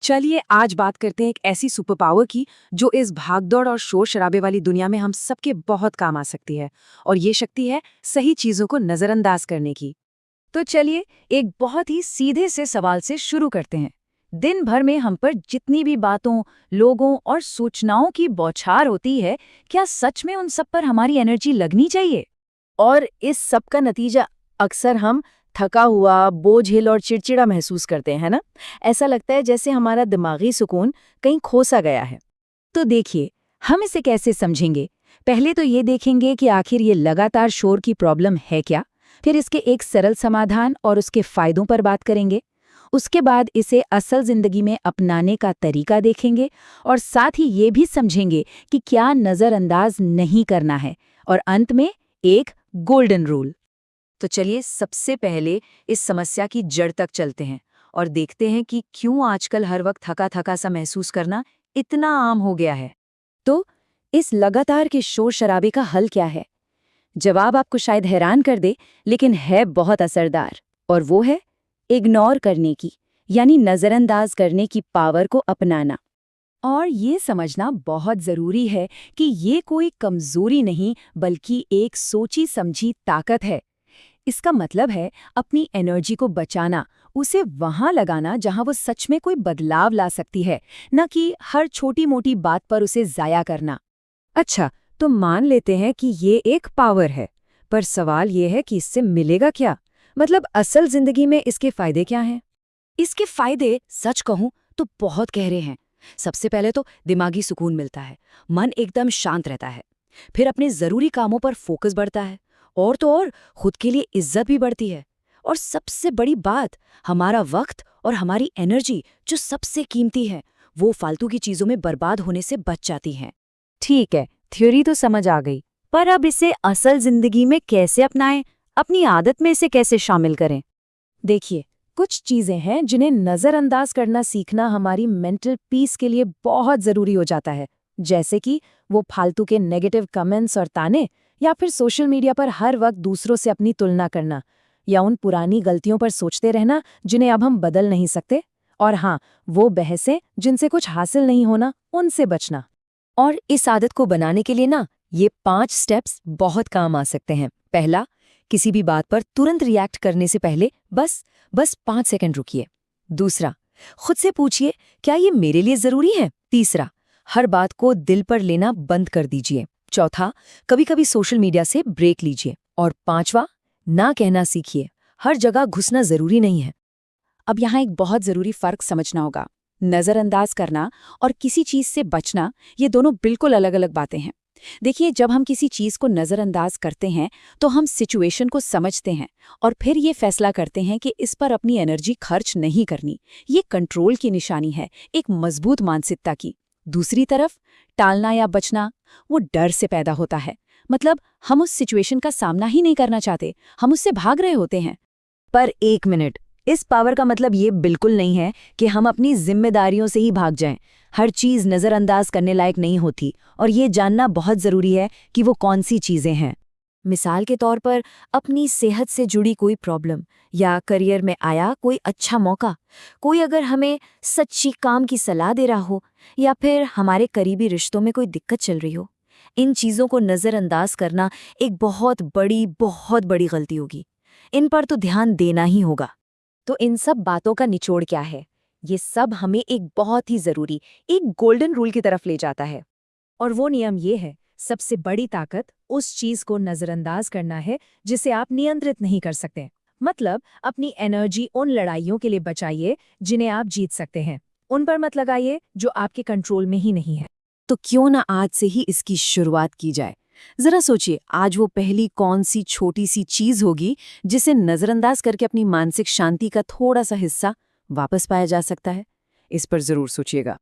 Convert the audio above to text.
चलिए आज बात करते हैं एक ऐसी सुपर पावर की जो इस भागदौड़ और शोर शराबे वाली दुनिया में हम सबके बहुत काम आ सकती है। और ये शक्ति है सही चीजों को नजरअंदाज करने की। तो चलिए एक बहुत ही सीधे से सवाल से शुरू करते हैं। दिन भर में हम पर जितनी भी बातों, लोगों और सूचनाओं की बौछार होती है, क्या सच में उन सब पर हमारी एनर्जी लगनी चाहिए? और इस सब का नतीजा अक्सर हम थका हुआ, बोझिल और चिड़चिड़ा महसूस करते हैं ना? ऐसा लगता है जैसे हमारा दिमागी सुकून कहीं खोसा गया है। तो देखिए, हम इसे कैसे समझेंगे? पहले तो ये देखेंगे कि आखिर ये लगातार शोर की प्रॉब्लम है क्या? फिर इसके एक सरल समाधान और उसके फायदों पर बात करेंगे। उसके बाद इसे असल जिंदगी में अपनाने का तरीका देखेंगे और साथ ही ये भी समझेंगे कि क्या नजरअंदाज नहीं करना है। और अंत में एक गोल्डन रूल। तो चलिए सबसे पहले इस समस्या की जड़ तक चलते हैं और देखते हैं कि क्यों आजकल हर वक्त थका थका सा महसूस करना इतना आम हो गया है। तो इस लगातार के शोर शराबे का हल क्या है? जवाब आपको शायद हैरान कर दे, लेकिन है बहुत असरदार। और वो है इग्नोर करने की, यानी नजरअंदाज करने की पावर को अपनाना। और ये समझना बहुत जरूरी है कि ये कोई कमजोरी नहीं, बल्कि एक सोची समझी ताकत है। इसका मतलब है अपनी एनर्जी को बचाना, उसे वहां लगाना जहां वो सच में कोई बदलाव ला सकती है, न कि हर छोटी मोटी बात पर उसे जाया करना। अच्छा, तो मान लेते हैं कि ये एक पावर है, पर सवाल ये है कि इससे मिलेगा क्या? मतलब असल जिंदगी में इसके फायदे क्या हैं? इसके फायदे सच कहूं तो बहुत गहरे हैं। सबसे पहले तो दिमागी सुकून मिलता है, मन एकदम शांत रहता है। फिर अपने जरूरी कामों पर फोकस बढ़ता है और तो और खुद के लिए इज्जत भी बढ़ती है। और सबसे बड़ी बात, हमारा वक्त और हमारी एनर्जी जो सबसे कीमती है, वो फालतू की चीजों में बर्बाद होने से बच जाती हैं। ठीक है, थ्योरी तो समझ आ गई, पर अब इसे असल जिंदगी में कैसे अपनाएं? अपनी आदत में इसे कैसे शामिल करें? देखिए, कुछ चीजें हैं जिन्हें नजरअंदाज करना सीखना हमारी मेंटल पीस के लिए बहुत जरूरी हो जाता है। जैसे कि वो फालतू के नेगेटिव कमेंट्स और ताने, या फिर सोशल मीडिया पर हर वक्त दूसरों से अपनी तुलना करना, या उन पुरानी गलतियों पर सोचते रहना जिन्हें अब हम बदल नहीं सकते। और हाँ, वो बहसें जिनसे कुछ हासिल नहीं होना, उनसे बचना। और इस आदत को बनाने के लिए ना, ये 5 स्टेप्स बहुत काम आ सकते हैं। पहला, किसी भी बात पर तुरंत रिएक्ट करने से पहले बस 5 सेकंड रुकिए। दूसरा, खुद से पूछिए, क्या ये मेरे लिए जरूरी है? तीसरा, हर बात को दिल पर लेना बंद कर दीजिए। चौथा, कभी-कभी सोशल मीडिया से ब्रेक लीजिए। और पांचवा, ना कहना सीखिए। हर जगह घुसना जरूरी नहीं है। अब यहाँ एक बहुत जरूरी फर्क समझना होगा। नजरअंदाज करना और किसी चीज से बचना, ये दोनों बिल्कुल अलग-अलग बातें हैं। देखिए, जब हम किसी चीज को नजरअंदाज करते हैं तो हम सिचुएशन को समझते हैं और फिर ये फैसला करते हैं कि इस पर अपनी एनर्जी खर्च नहीं करनी। ये कंट्रोल की निशानी है, एक मजबूत मानसिकता की। दूसरी तरफ टालना या बचना, वो डर से पैदा होता है। मतलब हम उस सिचुएशन का सामना ही नहीं करना चाहते, हम उससे भाग रहे होते हैं। पर एक मिनट, इस पावर का मतलब ये बिल्कुल नहीं है कि हम अपनी जिम्मेदारियों से ही भाग जाएं। हर चीज नजरअंदाज करने लायक नहीं होती, और ये जानना बहुत जरूरी है कि वो कौन सी चीजें हैं। मिसाल के तौर पर, अपनी सेहत से जुड़ी कोई प्रॉब्लम, या करियर में आया कोई अच्छा मौका, कोई अगर हमें सच्ची काम की सलाह दे रहा हो, या फिर हमारे करीबी रिश्तों में कोई दिक्कत चल रही हो, इन चीजों को नजरअंदाज करना एक बहुत बड़ी गलती होगी। इन पर तो ध्यान देना ही होगा। तो इन सब बातों का निचोड़ क्या है? ये सब हमें एक बहुत ही जरूरी, एक गोल्डन रूल की तरफ ले जाता है। और वो नियम ये है, सबसे बड़ी ताकत उस चीज को नजरअंदाज करना है जिसे आप नियंत्रित नहीं कर सकते। मतलब अपनी एनर्जी उन लड़ाइयों के लिए बचाइए जिन्हें आप जीत सकते हैं। उन पर मत लगाइए जो आपके कंट्रोल में ही नहीं है। तो क्यों ना आज से ही इसकी शुरुआत की जाए? जरा सोचिए, आज वो पहली कौन सी छोटी सी चीज होगी जिसे नजरअंदाज करके अपनी मानसिक शांति का थोड़ा सा हिस्सा वापस पाया जा सकता है? इस पर जरूर सोचिएगा।